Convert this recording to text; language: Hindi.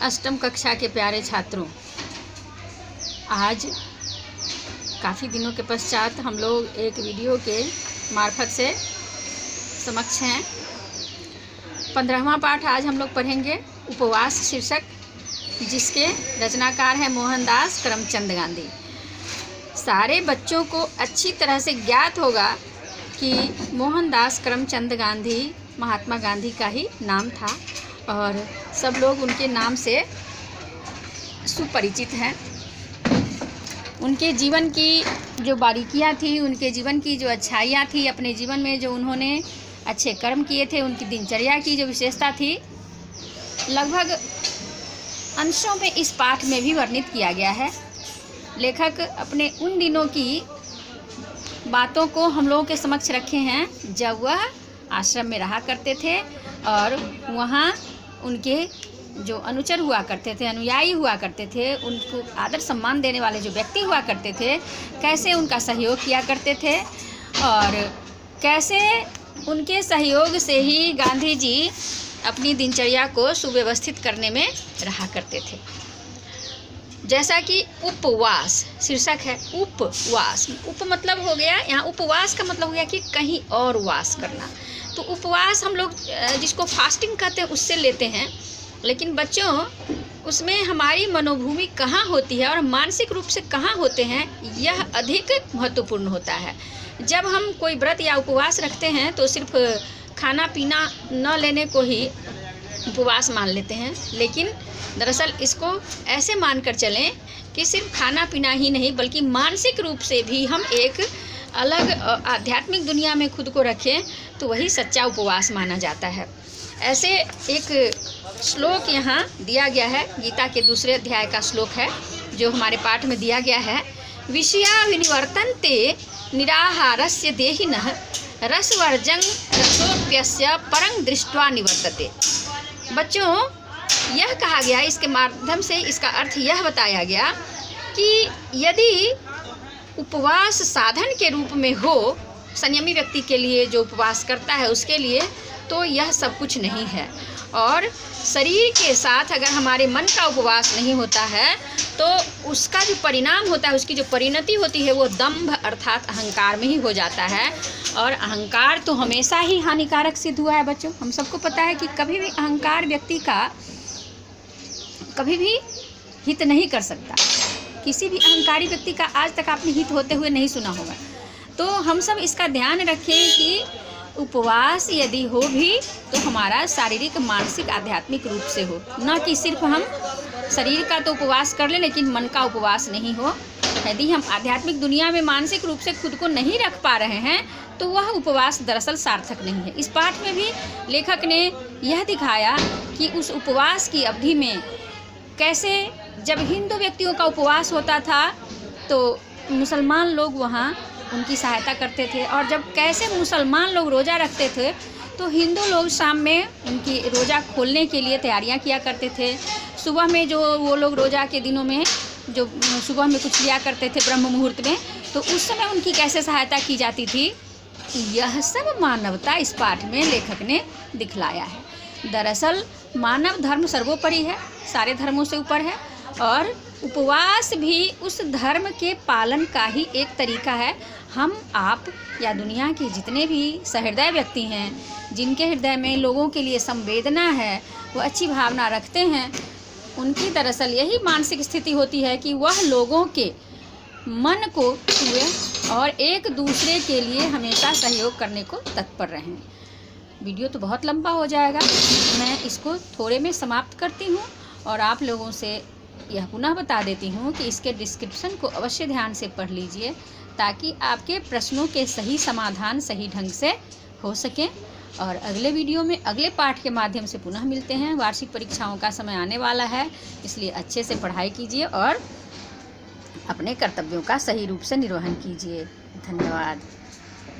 अष्टम कक्षा के प्यारे छात्रों, आज काफ़ी दिनों के पश्चात हम लोग एक वीडियो के मार्फत से समक्ष हैं। 15वां पाठ आज हम लोग पढ़ेंगे, उपवास शीर्षक, जिसके रचनाकार हैं मोहनदास करमचंद गांधी। सारे बच्चों को अच्छी तरह से ज्ञात होगा कि मोहनदास करमचंद गांधी महात्मा गांधी का ही नाम था और सब लोग उनके नाम से सुपरिचित हैं। उनके जीवन की जो बारीकियां थी, उनके जीवन की जो अच्छाइयां थी, अपने जीवन में जो उन्होंने अच्छे कर्म किए थे, उनकी दिनचर्या की जो विशेषता थी, लगभग अंशों में इस पाठ में भी वर्णित किया गया है। लेखक अपने उन दिनों की बातों को हम लोगों के समक्ष रखे हैं जब वह आश्रम में रहा करते थे और वहाँ उनके जो अनुचर हुआ करते थे, अनुयायी हुआ करते थे, उनको आदर सम्मान देने वाले जो व्यक्ति हुआ करते थे, कैसे उनका सहयोग किया करते थे और कैसे उनके सहयोग से ही गांधी जी अपनी दिनचर्या को सुव्यवस्थित करने में रहा करते थे। जैसा कि उपवास शीर्षक है, उपवास, उप मतलब हो गया, यहाँ उपवास का मतलब हो गया कि कहीं और वास करना। तो उपवास हम लोग जिसको फास्टिंग कहते हैं उससे लेते हैं, लेकिन बच्चों उसमें हमारी मनोभूमि कहाँ होती है और मानसिक रूप से कहाँ होते हैं, यह अधिक महत्वपूर्ण होता है। जब हम कोई व्रत या उपवास रखते हैं तो सिर्फ खाना पीना न लेने को ही उपवास मान लेते हैं, लेकिन दरअसल इसको ऐसे मानकर चलें कि सिर्फ खाना पीना ही नहीं बल्कि मानसिक रूप से भी हम एक अलग आध्यात्मिक दुनिया में खुद को रखें तो वही सच्चा उपवास माना जाता है। ऐसे एक श्लोक यहाँ दिया गया है, गीता के 2 अध्याय का श्लोक है जो हमारे पाठ में दिया गया है। विषया विनिवर्तन्ते निराहारस्य देहिनः रसवर्जं रसोप्यस्य परं दृष्ट्वा निवर्तते। बच्चों, यह कहा गया, इसके माध्यम से इसका अर्थ यह बताया गया कि यदि उपवास साधन के रूप में हो, संयमी व्यक्ति के लिए जो उपवास करता है उसके लिए, तो यह सब कुछ नहीं है। और शरीर के साथ अगर हमारे मन का उपवास नहीं होता है तो उसका जो परिणाम होता है, उसकी जो परिणति होती है, वो दंभ अर्थात अहंकार में ही हो जाता है। और अहंकार तो हमेशा ही हानिकारक सिद्ध हुआ है बच्चों। हम सबको पता है कि कभी भी अहंकार व्यक्ति का कभी भी हित नहीं कर सकता। किसी भी अहंकारी व्यक्ति का आज तक आपने हित होते हुए नहीं सुना होगा। तो हम सब इसका ध्यान रखें कि उपवास यदि हो भी तो हमारा शारीरिक, मानसिक, आध्यात्मिक रूप से हो, न कि सिर्फ हम शरीर का तो उपवास कर लें लेकिन मन का उपवास नहीं हो। यदि हम आध्यात्मिक दुनिया में मानसिक रूप से खुद को नहीं रख पा रहे हैं तो वह उपवास दरअसल सार्थक नहीं है। इस पाठ में भी लेखक ने यह दिखाया कि उस उपवास की अवधि में कैसे जब हिंदू व्यक्तियों का उपवास होता था तो मुसलमान लोग वहाँ उनकी सहायता करते थे, और जब कैसे मुसलमान लोग रोज़ा रखते थे तो हिंदू लोग शाम में उनकी रोज़ा खोलने के लिए तैयारियां किया करते थे। सुबह में जो वो लोग रोज़ा के दिनों में जो सुबह में कुछ लिया करते थे ब्रह्म मुहूर्त में, तो उस समय उनकी कैसे सहायता की जाती थी, यह सब मानवता इस पाठ में लेखक ने दिखलाया है। दरअसल मानव धर्म सर्वोपरि है, सारे धर्मों से ऊपर है, और उपवास भी उस धर्म के पालन का ही एक तरीका है। हम आप या दुनिया के जितने भी सहृदय व्यक्ति हैं, जिनके हृदय में लोगों के लिए संवेदना है, वो अच्छी भावना रखते हैं, उनकी दरअसल यही मानसिक स्थिति होती है कि वह लोगों के मन को छुए और एक दूसरे के लिए हमेशा सहयोग करने को तत्पर रहें। वीडियो तो बहुत लंबा हो जाएगा, मैं इसको थोड़े में समाप्त करती हूँ और आप लोगों से यह पुनः बता देती हूँ कि इसके डिस्क्रिप्शन को अवश्य ध्यान से पढ़ लीजिए ताकि आपके प्रश्नों के सही समाधान सही ढंग से हो सकें। और अगले वीडियो में अगले पाठ के माध्यम से पुनः मिलते हैं। वार्षिक परीक्षाओं का समय आने वाला है, इसलिए अच्छे से पढ़ाई कीजिए और अपने कर्तव्यों का सही रूप से निर्वहन कीजिए। धन्यवाद।